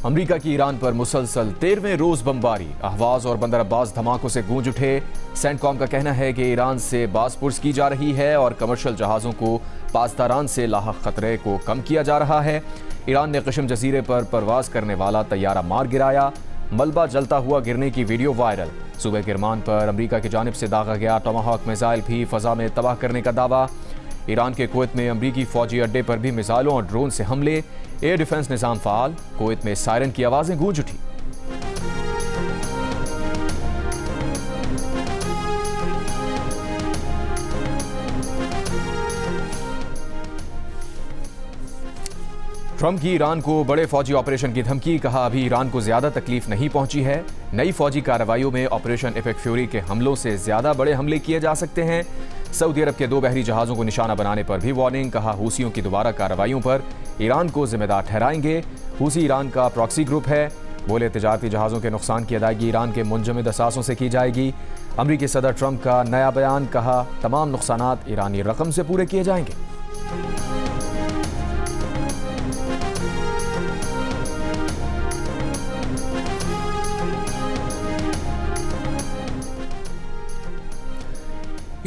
America की Iran पर मुसलसल 13वें रोज बमबारी, अहवाज और बंदर अब्बास धमाकों से गूंज उठे। सेंटकॉम का कहना है कि ईरान से बासपुर्स की जा रही है और कमर्शियल जहाज़ों को पासदारान से लाहक खतरे को कम किया जा रहा है। ईरान ने कशम जजीरे पर परवाज करने वाला तैयारा मार गिराया, मलबा जलता हुआ गिरने की वीडियो वायरल। सूबे किरमान पर अमेरिका की जानिब से दागा गया टोमाहॉक मिसाइल भी फजा में तबाह करने का दावा। ईरान के कुवैत में अमरीकी फौजी अड्डे पर भी मिसाइलों और ड्रोन से हमले, एयर डिफेंस निज़ाम फाल, कुवैत में सायरन की आवाजें गूंज उठी। ट्रंप की ईरान को बड़े फौजी ऑपरेशन की धमकी, कहा अभी ईरान को ज्यादा तकलीफ नहीं पहुंची है। नई फौजी कार्रवाइयों में ऑपरेशन इफेक्ट फ्यूरी के हमलों से ज्यादा बड़े हमले किए जा सकते हैं। सऊदी अरब के 2 बहरी जहाज़ों को निशाना बनाने पर भी वार्निंग, कहा हूसियों की दोबारा कार्रवाइयों पर ईरान को जिम्मेदार ठहराएंगे। हूसी ईरान का प्रॉक्सी ग्रुप है, बोले तिजारती जहाज़ों के नुकसान की अदायगी ईरान के मुंजमद असासों से की जाएगी। अमरीकी सदर ट्रंप का नया बयान, कहा तमाम नुकसानात ईरानी रकम से पूरे किए जाएंगे।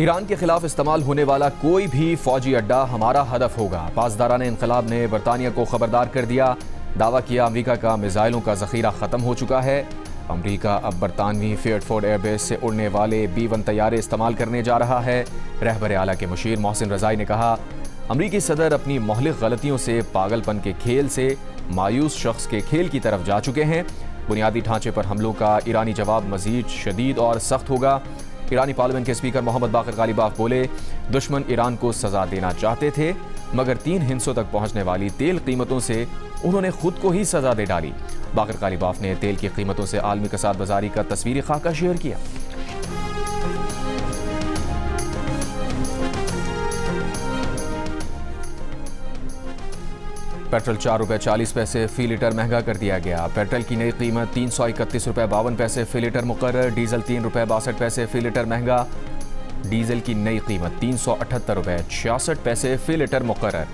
ईरान के खिलाफ इस्तेमाल होने वाला कोई भी फौजी अड्डा हमारा हदफ होगा। पासदारान इनकलाब ने बरतानिया को खबरदार कर दिया, दावा किया अमेरिका का मिसाइलों का जखीरा खत्म हो चुका है। अमेरिका अब बरतानवी फेयरफोर्ड एयरबेस से उड़ने वाले B-1 तैयारे इस्तेमाल करने जा रहा है। रहबर आला के मुशीर मोहसिन रजाई ने कहा, अमरीकी सदर अपनी मोहलिक गलतियों से पागलपन के खेल से मायूस शख्स के खेल की तरफ जा चुके हैं। बुनियादी ढांचे पर हमलों का ईरानी जवाब मजीद शदीद और सख्त होगा। ईरानी पार्लियामेंट के स्पीकर मोहम्मद बाकर गालिबाफ बोले, दुश्मन ईरान को सजा देना चाहते थे, मगर 3 हिस्सों तक पहुंचने वाली तेल कीमतों से उन्होंने खुद को ही सजा दे डाली। बाकर गालिबाफ ने तेल की कीमतों से आलमी कसाद बाजारी का तस्वीरी खाका शेयर किया। पेट्रोल 4 रुपये 40 पैसे फी लीटर महंगा कर दिया गया। पेट्रोल की नई कीमत 331 रुपये 52 पैसे फी लीटर मुकर्रर। डीजल 3 रुपये 62 पैसे फी लीटर महंगा। डीजल की नई कीमत 378 रुपये 66 पैसे फी लीटर मुकर्रर।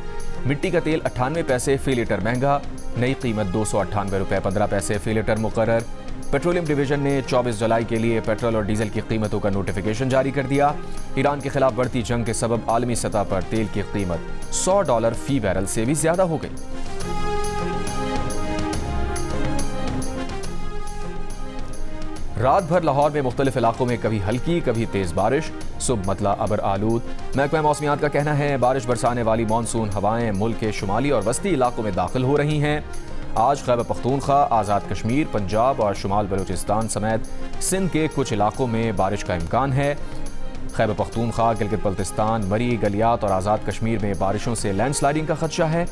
मिट्टी का तेल 98 पैसे फी लीटर महंगा, नई कीमत 298 रुपये 15 पैसे फी लीटर मुकर्रर। पेट्रोलियम डिवीजन ने 24 जुलाई के लिए पेट्रोल और डीजल की कीमतों का नोटिफिकेशन जारी कर दिया। ईरान के खिलाफ बढ़ती जंग के सबब आलमी सतह पर तेल की कीमत $100 फी बैरल से भी ज्यादा हो गई। रात भर लाहौर में मुख्तलिफ इलाकों में कभी हल्की कभी तेज बारिश, सुबह मतला अबर आलूद। महकमा मौसमियात का कहना है बारिश बरसाने वाली मानसून हवाएं मुल्क के शुमाली और वस्ती इलाकों में दाखिल हो रही हैं। आज खैबर पख्तूनख्वा, आज़ाद कश्मीर, पंजाब और शुमाल बलूचिस्तान समेत सिंध के कुछ इलाकों में बारिश का इम्कान है। खैबर पख्तूनख्वा, गिलगित बल्तिस्तान, मरी, गलियात और आज़ाद कश्मीर में बारिशों से लैंडस्लाइडिंग का खदशा है।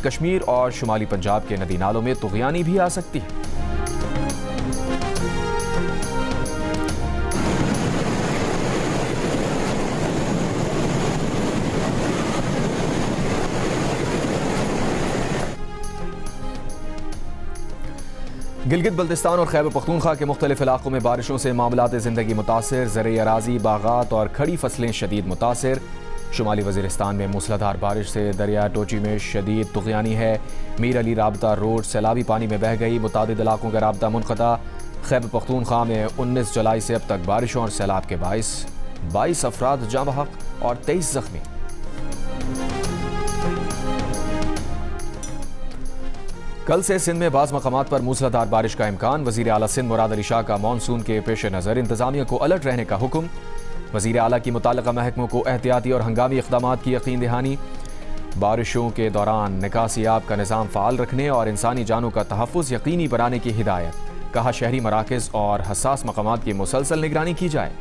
कश्मीर और शुमाली पंजाब के नदी नालों में तुग़यानी भी आ सकती है। गिलगित बल्तिस्तान और खैबर पख्तूनख्वा के मुख्तलिफ इलाकों में बारिशों से मामलात ज़िंदगी मुतासिर, ज़र अराज़ी, बागात और खड़ी फसलें शदीद मुतासिर। शुमाली वज़ीरिस्तान में मूसलाधार बारिश से दरिया टोची में शदीद तुग़यानी है। मीर अली राबता रोड सैलाबी पानी में बह गई, मुतादिद इलाकों का राबता मुनक़ता। खैबर पख्तूनख्वा में 19 जुलाई से अब तक बारिशों और सैलाब के बाइस 22 अफराद जाँ बहक और 23 ज़ख्मी। कल से सिंध में बाज़ मकामात पर मूसलाधार बारिश का इम्कान। वज़ीर आला सिंध मुराद अली शाह का मानसून के पेश नज़र इंतज़ामिया को अलर्ट रहने का हुक्म। वज़ीर आला की मुताल्लिक़ा महकमों को एहतियाती और हंगामी इक़दामात की यकीन दहानी। बारिशों के दौरान निकासी आब का निज़ाम फ़ाल रखने और इंसानी जानों का तहफ़्फ़ुज़ यकीनी बनाने की हिदायत। कहा शहरी मराकज़ और हसास मकामात की मुसलसल निगरानी की जाए।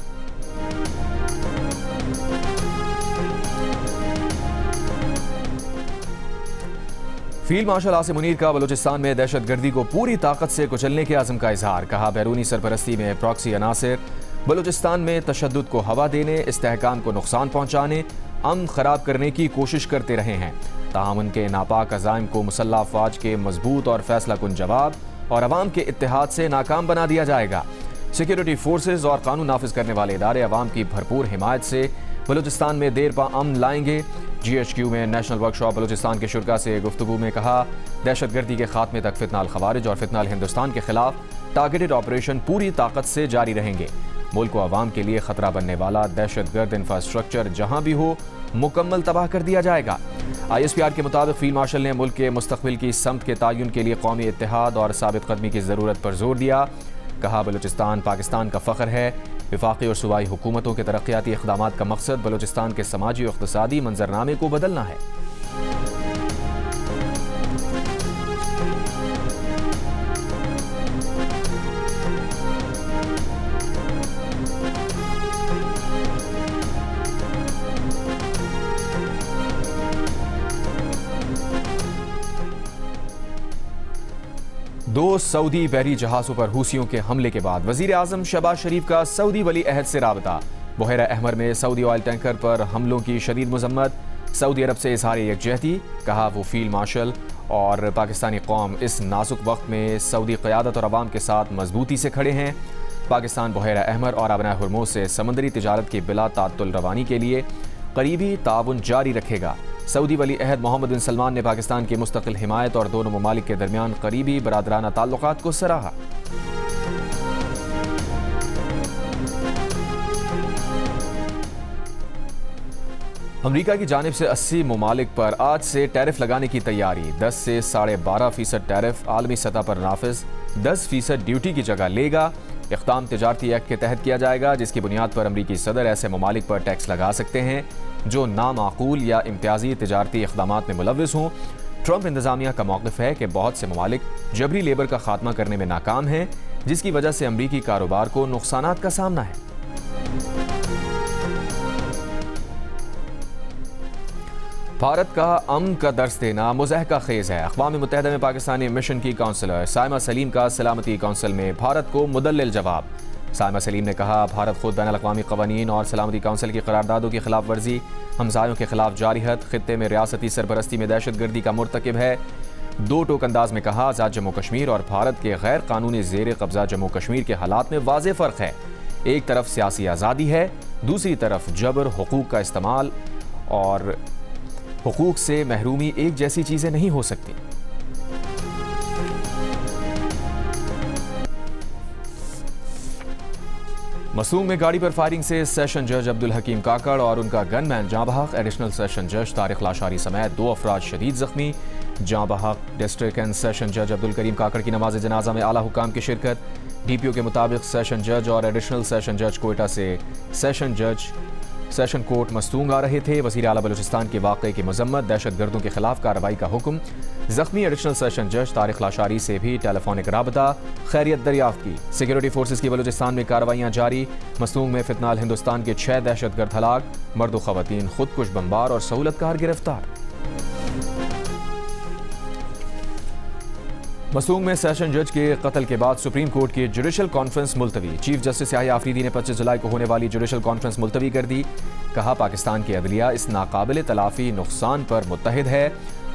फील्ड मार्शल आसिम मुनीर का बलूचिस्तान में दहशतगर्दी को पूरी ताकत से कुचलने के आज़म का इजहार। कहा बैरूनी सरपरस्ती में प्रॉक्सी अनासिर बलूचिस्तान में तशद्दुद को हवा देने, इस्तेहकाम को नुकसान पहुँचाने, अमन खराब करने की कोशिश करते रहे हैं। ताहम उनके नापाक अज़ाइम को मुसल्लह अफ़वाज के मजबूत और फैसला कुन जवाब और अवाम के इत्तेहाद से नाकाम बना दिया जाएगा। सिक्योरिटी फोर्सेज और कानून नाफिज करने वाले इदारे अवाम की भरपूर हिमायत से बलूचिस्तान में देर पा अमन लाएंगे। GHQ में नेशनल वर्कशॉप बलूचिस्तान के शुरा से गुफ्तगू में कहा, दहशतगर्दी के खात्मे तक फितनाल खवारिज और फितनाल हिंदुस्तान के खिलाफ टारगेटेड ऑपरेशन पूरी ताकत से जारी रहेंगे। मुल्क को आवाम के लिए खतरा बनने वाला दहशतगर्द इंफ्रास्ट्रक्चर जहां भी हो मुकम्मल तबाह कर दिया जाएगा। ISPR के मुताबिक फील्ड मार्शल ने मुल्क के मुस्तकबिल की समत के तयन के लिए कौमी इत्तेहाद और साबित कदमी की ज़रूरत पर जोर दिया। कहा, बलूचिस्तान पाकिस्तान का फ़ख्र है। वफाकी और सूबाई हुकूमतों के तरक्याती इक़दामात का मकसद बलूचिस्तान के समाजी और इक़्तिसादी मंजरनामे को बदलना है। दो सऊदी बहरी जहाज़ों पर हूसियों के हमले के बाद वज़ीर आज़म शहबाज शरीफ का सऊदी वली अहद से राबता। बहरा अहमर में सऊदी ऑयल टैंकर पर हमलों की शदीद मजम्मत। सऊदी अरब से इज़हार यकजहती। कहा, वो फील्ड मार्शल और पाकिस्तानी कौम इस नाजुक वक्त में सऊदी क़यादत और अवाम के साथ मजबूती से खड़े हैं। पाकिस्तान बहरा अहमर और आबना हुर्मुज़ से समंदरी तिजारत की बिला ताअत्तुल रवानी के लिए करीबी ताउन जारी रखेगा। सऊदी वली अहद मोहम्मद बिन सलमान ने पाकिस्तान की मुस्तकिल हिमायत और दोनों ममालिक के दरमियान करीबी बरादराना ताल्लुकात को सराहा। अमरीका की जानिब से 80 ममालिक पर आज से टैरिफ लगाने की तैयारी। 10 से 12.5% टैरिफ आलमी सतह पर नाफिज 10% ड्यूटी की जगह लेगा। इक़दाम तिजारती एक्ट के तहत किया जाएगा, जिसकी बुनियाद पर अमरीकी सदर ऐसे ममालिक पर टैक्स लगा सकते हैं जो नामाकूल या इम्तियाजी तिजारती इक़दामात में मुलव्विस हों। ट्रंप इंतज़ामिया का मौक़िफ़ है कि बहुत से ममालिक जबरी लेबर का खात्मा करने में नाकाम हैं, जिसकी वजह से अमरीकी कारोबार को नुकसानात का सामना है। भारत का अमन का दर्स देना मुज़ाहका खेज़ है। अक़वाम मुत्तहिदा में पाकिस्तानी मिशन की काउंसलर साइमा सलीम का सलामती काउंसिल में भारत को मुदल्लिल जवाब। साइमा सलीम ने कहा, भारत खुद बैन अल-अक़वामी क़वानीन और सलामती काउंसिल की करारदादों की खिलाफ वर्जी, हमसायों के खिलाफ जारी हद, खित्ते में रियासती सरपरस्ती में दहशतगर्दी का मुर्तकिब है। दो टोक अंदाज में कहा, आज़ाद जम्मू कश्मीर और भारत के गैर कानूनी ज़ेर कब्ज़ा जम्मू कश्मीर के हालात में वाज़ेह फ़र्क है। एक तरफ सियासी आज़ादी है, दूसरी तरफ जबर, हुकूक का इस्तेमाल और हुकूक से महरूमी एक जैसी चीज़ें नहीं हो सकती। मसूम में गाड़ी पर फायरिंग से सेशन जज अब्दुल हकीम काकड़ और उनका गनमैन जाँ बहक। एडिशनल सेशन जज तारिक लाशारी समेत 2 अफराद शदीद जख्मी। जाँ बहक डिस्ट्रिक्ट एंड सेशन जज अब्दुल करीम काकड़ की नमाज जनाजा में आला हुकाम की शिरकत। DPO के मुताबिक सेशन जज और एडिशनल सेशन जज कोयटा से सेशन कोर्ट मस्तूंग आ रहे थे। वज़ीर आला बलूचिस्तान के वाक़े की मजम्मत, दहशतगर्दों के खिलाफ कार्रवाई का हुक्म। जख्मी एडिशनल सेशन जज तारिक लाशारी से भी टेलीफोनिक राबता, खैरियत दरियाफ्त की। सिक्योरिटी फोर्सेस की बलूचिस्तान में कार्रवाइयाँ जारी। मस्तूंग में फितनाल हिंदुस्तान के 6 दहशतगर्द हलाक, मर्द व ख़वातीन खुदकुश बमबार और सहूलतकार गिरफ्तार। मसूंग में सेशन जज के कत्ल के बाद सुप्रीम कोर्ट की जुडिशल कॉन्फ्रेंस मुलतवी। चीफ जस्टिस याह्या आफरीदी ने 25 जुलाई को होने वाली जुडिशल कॉन्फ्रेंस मुलतवी कर दी। कहा, पाकिस्तान की अदलिया इस नाकाबिल तलाफी नुकसान पर मुत्तहिद है।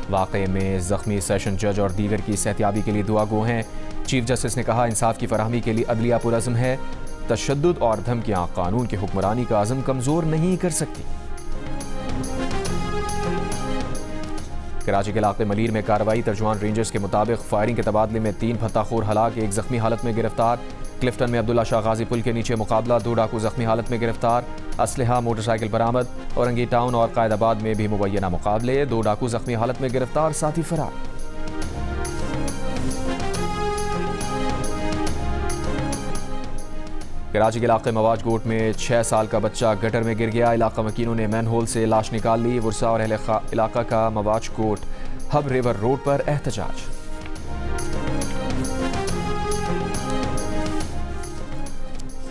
वाक़े में ज़ख्मी सेशन जज और दीगर की सेहतियाबी के लिए दुआ गो हैं। चीफ जस्टिस ने कहा, इंसाफ की फराहमी के लिए अदलिया पुरअज़्म है। तशद्दुद और धमकियाँ कानून की हुक्मरानी का अज़्म कमज़ोर नहीं कर सकती। कराची के इलाके मलीर में कार्रवाई। तर्जुमान रेंजर्स के मुताबिक फायरिंग के तबादले में 3 फत्ताखोर हलाक, 1 जख्मी हालत में गिरफ्तार। क्लिफ्टन में अब्दुल्ला शाह गाजी पुल के नीचे मुकाबला, 2 डाकू जख्मी हालत में गिरफ्तार। असलहा, मोटरसाइकिल बरामद। औरंगी टाउन और कायदाबाद में भी मुबैना मुकाबले, 2 डाकू जख्मी हालत में गिरफ्तार, साथी फरार। कराची के इलाके मवाज गोट में 6 साल का बच्चा गटर में गिर गया। इलाका वकीलों ने मैनहोल से लाश निकाल ली। वर्सा और इलाका का मवाज गोट हब रिवर रोड पर एहतजाज।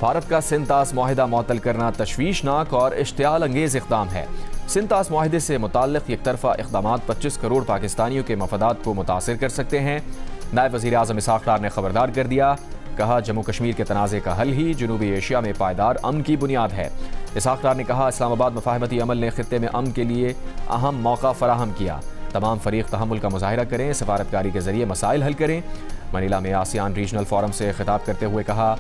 भारत का सिंध-तास मुआहिदा मुअत्तल करना तशवीशनाक और इश्तियाल अंगेज इक़दाम है। सिंध-तास मुआहिदे से मुताल्लिक़ एक तरफ़ा इक़दामात 25 करोड़ पाकिस्तानियों के मफादात को मुतासिर कर सकते हैं। नायब वज़ीर आज़म इसहाक़ डार ने खबरदार कर दिया। कहा, जम्मू कश्मीर के तनाज़े का हल ही जनूबी एशिया में पायदार अमन की बुनियाद है। इसहाक़ डार ने कहा, इस्लामाबाद मुफ़ाहमती अमल ने खित्ते में अमन के लिए अहम मौका फराहम किया। तमाम फ़रीक़ तहम्मुल का मुज़ाहिरा करें, सफारतकारी के ज़रिए मसाइल हल करें। मनीला में आसियान रीजनल फोरम से खिताब करते हुए कहा,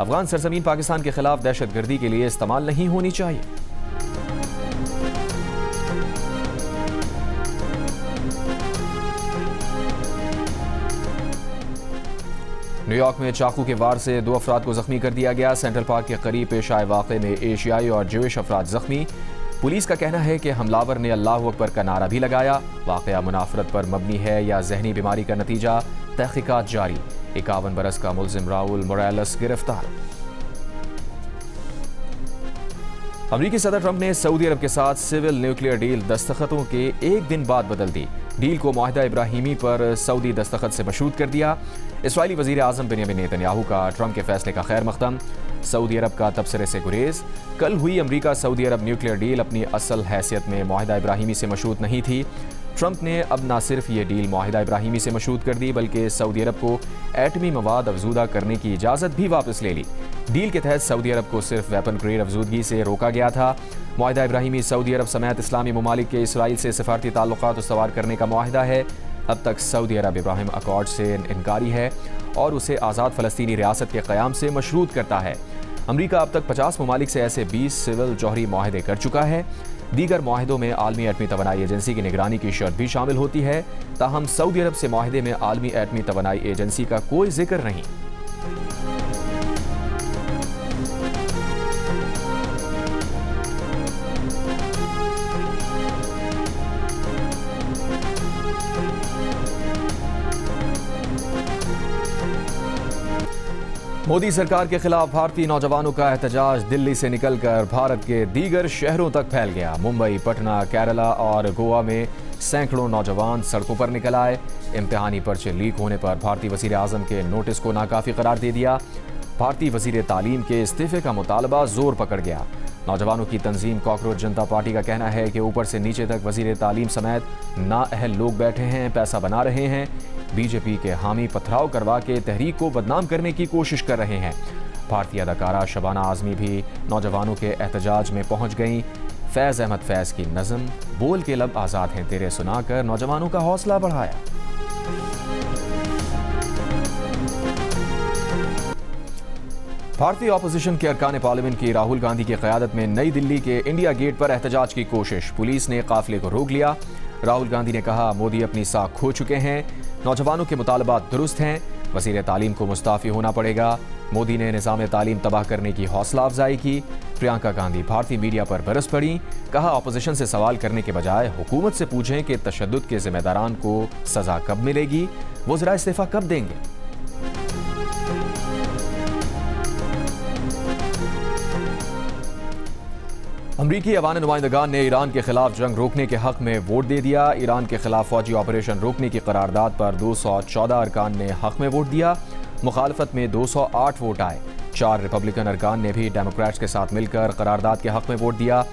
अफ़गान सरज़मीन पाकिस्तान के खिलाफ दहशतगर्दी के लिए इस्तेमाल नहीं होनी चाहिए। न्यूयॉर्क में चाकू के वार से 2 अफराद को जख्मी कर दिया गया। सेंट्रल पार्क के करीब पेश आए वाक़े में एशियाई और ज्यूइश अफराद जख्मी। पुलिस का कहना है कि हमलावर ने अल्लाहु अकबर का नारा भी लगाया। वाक़या मुनाफरत पर मबनी है या जहनी बीमारी का नतीजा, तहकीकात जारी। 51 बरस का मुल्जिम राउल मोरालेस गिरफ्तार। अमरीकी सदर ट्रंप ने सऊदी अरब के साथ सिविल न्यूक्लियर डील दस्तखतों के एक दिन बाद बदल दी। डील को मुआहदा इब्राहिमी पर सऊदी दस्तखत से मशरूत कर दिया। इसराइली वज़ीर आज़म बेंयामिन नेतन्याहू का ट्रंप के फैसले का खैर मकदम। सऊदी अरब का तबसरे से गुरेज। कल हुई अमरीका सऊदी अरब न्यूक्लियर डील अपनी असल हैसियत में मुआहदा इब्राहिमी से मशरूत नहीं थी। ट्रंप ने अब न सिर्फ ये डील मुआहदा इब्राहिमी से मशरूत कर दी, बल्कि सऊदी अरब को एटमी मवाद अफजूदा करने की इजाज़त भी वापस ले ली। डील के तहत सऊदी अरब को सिर्फ वेपन ग्रेड अफजूदगी से रोका गया था। मुआहदा इब्राहिमी सऊदी अरब समेत इस्लामी ममालिक के इसराइल से सफारती ताल्लुकात उस्तवार करने का मुआहदा है। अब तक सऊदी अरब इब्राहिम अकॉर्ड से इनकारी है और उसे आज़ाद फ़लस्तीनी रियासत के क़याम से मशरूत करता है। अमरीका अब तक 50 ममालिक से ऐसे 20 सिविल जौहरी मुआहदे कर चुका है। दीगर मुआहदों में आलमी एटमी तवानाई एजेंसी की निगरानी की शर्त भी शामिल होती है। ताहम सऊदी अरब से मुआहदे में आलमी एटमी तवानाई एजेंसी का कोई जिक्र नहीं। मोदी सरकार के खिलाफ भारतीय नौजवानों का एहतजाज दिल्ली से निकलकर भारत के दीगर शहरों तक फैल गया। मुंबई, पटना, केरला और गोवा में सैकड़ों नौजवान सड़कों पर निकल आए। इम्तिहानी पर्चे लीक होने पर भारतीय वज़ीर आज़म के नोटिस को नाकाफी करार दे दिया। भारतीय वज़ीर तालीम के इस्तीफे का मुतालबा जोर पकड़ गया। नौजवानों की तंजीम कॉकरोच जनता पार्टी का कहना है कि ऊपर से नीचे तक वज़ीर तालीम समेत नाअहल लोग बैठे हैं, पैसा बना रहे हैं। बीजेपी के हामी पथराव करवा के तहरीक को बदनाम करने की कोशिश कर रहे हैं। भारतीय अदाकारा शबाना आज़मी भी नौजवानों के एहतजाज में पहुंच गईं। फैज़ अहमद फैज़ की नज़म बोल के लब आज़ाद हैं तेरे सुनाकर नौजवानों का हौसला बढ़ाया। भारतीय अपोजिशन के अरकान पार्लियामेंट की राहुल गांधी की क़यादत में नई दिल्ली के इंडिया गेट पर एहतजाज की कोशिश। पुलिस ने काफिले को रोक लिया। राहुल गांधी ने कहा, मोदी अपनी साख खो चुके हैं, नौजवानों के मुतालबात दुरुस्त हैं, वज़ीर तालीम को मुस्ताफ़ी होना पड़ेगा। मोदी ने निज़ाम तालीम तबाह करने की हौसला अफजाई की। प्रियंका गांधी भारतीय मीडिया पर बरस पड़ी। कहा, अपोजिशन से सवाल करने के बजाय हुकूमत से पूछें कि तशद्दुद के जिम्मेदारान को सज़ा कब मिलेगी, वो ज़रा इस्तीफ़ा कब देंगे। अमरीकी अवान नुमाइंदगान ने ईरान के खिलाफ जंग रोकने के हक में वोट दे दिया। ईरान के खिलाफ फौजी ऑपरेशन रोकने की करारदाद पर 214 अरकान ने हक में वोट दिया। मुखालफत में 208 वोट आए। 4 रिपब्लिकन अरकान ने भी डेमोक्रेट्स के साथ मिलकर करारदाद के हक में वोट दिया।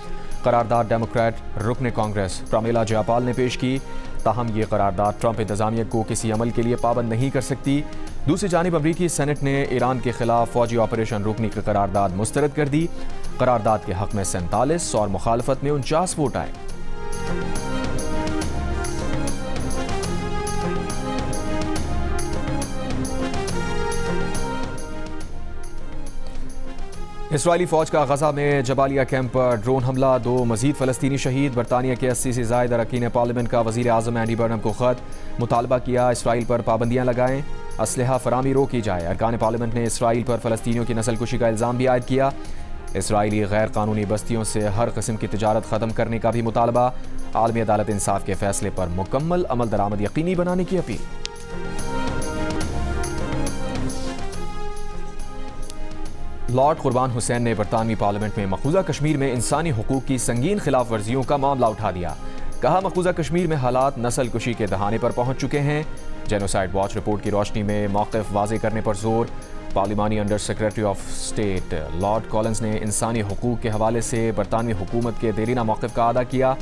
करारदाद डेमोक्रेट रुकन कांग्रेस प्रमिला जयपाल ने पेश की। ताहम ये करारदाद ट्रंप इंतजामिया को किसी अमल के लिए पाबंद नहीं कर सकती। दूसरी जानिब अमरीकी सेनेट ने ईरान के खिलाफ फौजी ऑपरेशन रोकने की करारदाद मुस्तरद कर दी। करारदाद के हक में 47 और मुखालफत में 49 वोट आए। इसराइली फौज का गजा में जबालिया कैंप पर ड्रोन हमला, 2 मजीद फ़लस्तीनी शहीद। बरतानिया के 80 से ज़ायद अरकान पार्लियामेंट का वज़ीर आज़म एंडी बर्नम को ख़त, मुतालबा किया इसराइल पर पाबंदियाँ लगाएं, असलहा फरामी रोकी जाए। अरकान पार्लियामेंट ने इसराइल पर फ़लस्तीनियों की नस्लकुशी का इल्ज़ाम भी आयद किया। इसराइली गैर कानूनी बस्तियों से हर किस्म की तिजारत ख़त्म करने का भी मुतालबा। आलमी अदालत इंसाफ के फैसले पर मुकम्मल अमल दरामद यकीनी बनाने की अपील। लॉर्ड कुर्बान हुसैन ने बरतानवी पार्लियामेंट में मकबूजा कश्मीर में इंसानी हुकूक की संगीन खिलाफ वर्जियों का मामला उठा दिया। कहा, मकबूजा कश्मीर में हालात नस्ल कुशी के दहाने पर पहुंच चुके हैं। जेनोसाइड वॉच रिपोर्ट की रोशनी में मौक़िफ़ वाज़े करने पर जोर। पार्लिमानी under secretary of state lord Collins ने इंसानी हुकूक के हवाले से बरतानवी हुकूमत के देरीना मौक़िफ़ का अदा किया।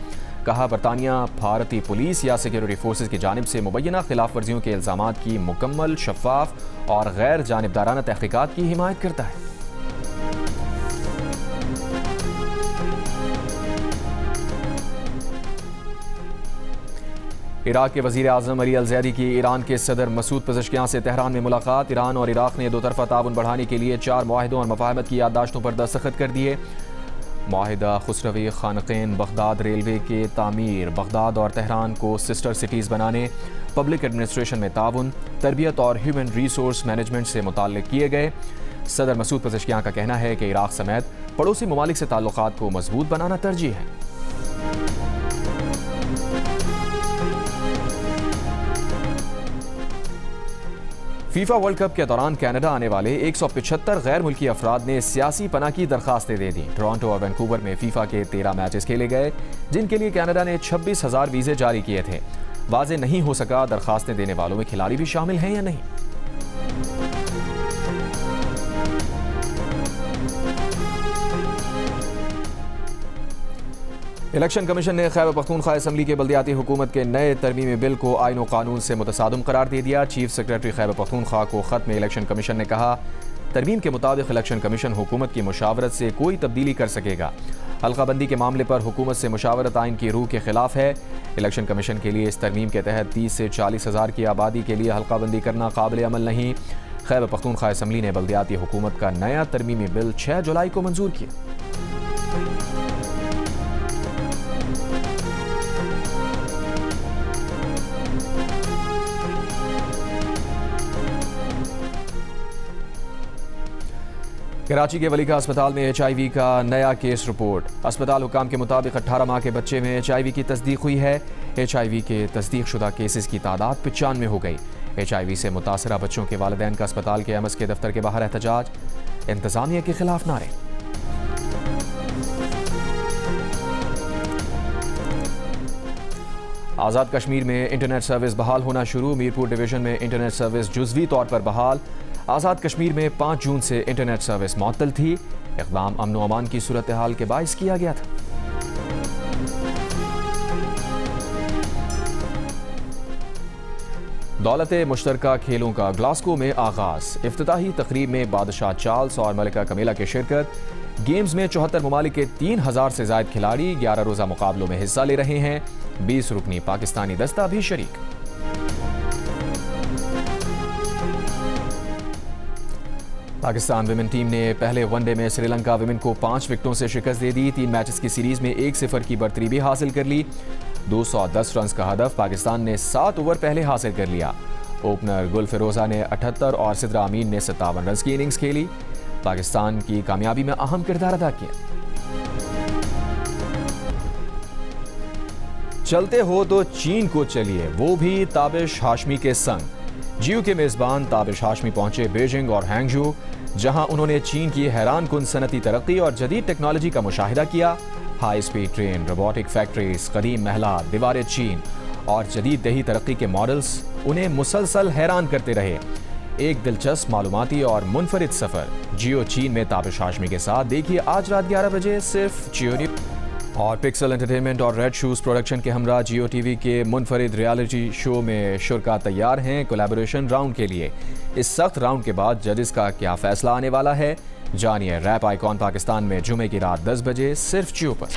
कहा, बरतानिया भारतीय पुलिस या सिक्योरिटी फोर्सेज की जानिब से मुबैना खिलाफ वर्जियों के इल्ज़ामात की मुकम्मल, शफ़ाफ और गैर जानिबदाराना तहक़ीक़ात की हिमायत करता है। इराक के वज़ीर आज़म अली अल-ज़ैदी की ईरान के सदर मसूद पेज़ेश्कियान से तेहरान में मुलाकात। ईरान और इराक ने 2 तरफ़ा ताउन बढ़ाने के लिए 4 मुआहिदों और मफ़ाहमत की याददाश्तों पर दस्तखत कर दिए। मुआहिदा खुसरवी खानक़ीन बगदाद रेलवे के तामीर, बगदाद और तेहरान को सिस्टर सिटीज़ बनाने, पब्लिक एडमिनिस्ट्रेशन में ताउन, तरबियत और ह्यूमन रिसोर्स मैनेजमेंट से मुताल्लिक़ किए गए। सदर मसूद पज़ेश्कियान का कहना है कि इराक़ समेत पड़ोसी ममालिक से ताल्लुक़ात को मजबूत बनाना तरजीह है। फीफा वर्ल्ड कप के दौरान कनाडा आने वाले 175 गैर मुल्की अफराद ने सियासी पनाह की दरखास्तें दे दी। टोरंटो और वैंकूवर में फीफा के 13 मैचेस खेले गए, जिनके लिए कनाडा ने 26,000 वीज़े जारी किए थे। वाज़ेह नहीं हो सका दरखास्तें देने वालों में खिलाड़ी भी शामिल हैं या नहीं। इलेक्शन कमीशन ने खैबर पख्तूनख्वा असम्बली के बल्दियाती हुकूमत के नए तरमीमी बिल को आईन व कानून से मुतसादम करार दे दिया। चीफ सेक्रेटरी खैबर पख्तूनख्वा को खत में इलेक्शन कमीशन ने कहा, तरमीम के मुताबिक इलेक्शन कमीशन हुकूमत की मुशावरत से कोई तब्दीली कर सकेगा। हल्काबंदी के मामले पर हुकूमत से मुशावरत आइन की रूह के खिलाफ है। इलेक्शन कमीशन के लिए इस तरमीम के तहत 30 से 40 हज़ार की आबादी के लिए हल्काबंदी करना काबिल अमल नहीं। खैबर पख्तूनख्वा असम्बली ने बल्दियाती हुकूमत का नया तरमीमी बिल 6 जुलाई को मंजूर किया। कराची के वलीका अस्पताल में HIV का नया केस रिपोर्ट। अस्पताल हुकाम के मुताबिक 18 माह के बच्चे में HIV की तस्दीक हुई है। HIV के तस्दीक शुदा केसेस की तादाद 95 हो गई। HIV से मुतासरा बच्चों के वालिदैन का अस्पताल के एमएस के दफ्तर के बाहर एहतजाज, इंतजामिया के खिलाफ नारे। आज़ाद कश्मीर में इंटरनेट सर्विस बहाल होना शुरू। मीरपुर डिवीजन में इंटरनेट सर्विस जुज़वी तौर पर बहाल। आज़ाद कश्मीर में 5 जून से इंटरनेट सर्विस मुअत्तल थी। इक़दाम अमन व अमान की सूरत हाल के बाइस किया गया था। दौलत मुश्तरका खेलों का ग्लासगो में आगाज। इफ्तिताही तकरीब में बादशाह चार्ल्स और मलिका कमीला की शिरकत। गेम्स में 74 ममालिक के 3000 से ज्यादा खिलाड़ी 11 रोजा मुकाबलों में हिस्सा ले रहे हैं। 20 रुकनी पाकिस्तानी दस्ता भी शरीक। पाकिस्तान विमेन टीम ने पहले वनडे में श्रीलंका विमेन को 5 विकेटों से शिकस्त दे दी। 3 मैचेस की सीरीज में 1-0 की बढ़तरी भी हासिल कर ली। 210 रन का हदफ पाकिस्तान ने 7 ओवर पहले हासिल कर लिया। ओपनर गुल फिरोजा ने 78 और सिद्रा अमीन ने 57 रन की इनिंग्स खेली। पाकिस्तान की कामयाबी में अहम किरदार अदा किया। चलते हो तो चीन को चलिए, वो भी ताबिश हाशमी के संग। जियो के मेजबान ताबिश हाशमी पहुंचे बीजिंग और हैंगजू, जहां उन्होंने चीन की हैरान कुन सनती तरक्की और जदीद टेक्नोलॉजी का मुशाहिदा किया। High speed train, robotic factories, कदीम महला, दीवारें चीन और जदीद दही तरक्की के मॉडल्स उन्हें मुसलसल हैरान करते रहे। एक दिलचस्प मालूमाती और मुनफरिद सफर जियो चीन में ताबिश हाशमी के साथ देखिए आज रात 11 बजे सिर्फ जियो न्यूज। और पिक्सल एंटरटेनमेंट और रेड शूज प्रोडक्शन के हमरा जियो टीवी के मुनफरिद रियलिटी शो में शुरका तैयार हैं कोलैबोरेशन राउंड के लिए। इस सख्त राउंड के बाद जजेस का क्या फैसला आने वाला है, जानिए रैप आइकॉन पाकिस्तान में जुमे की रात 10 बजे सिर्फ जियो पर।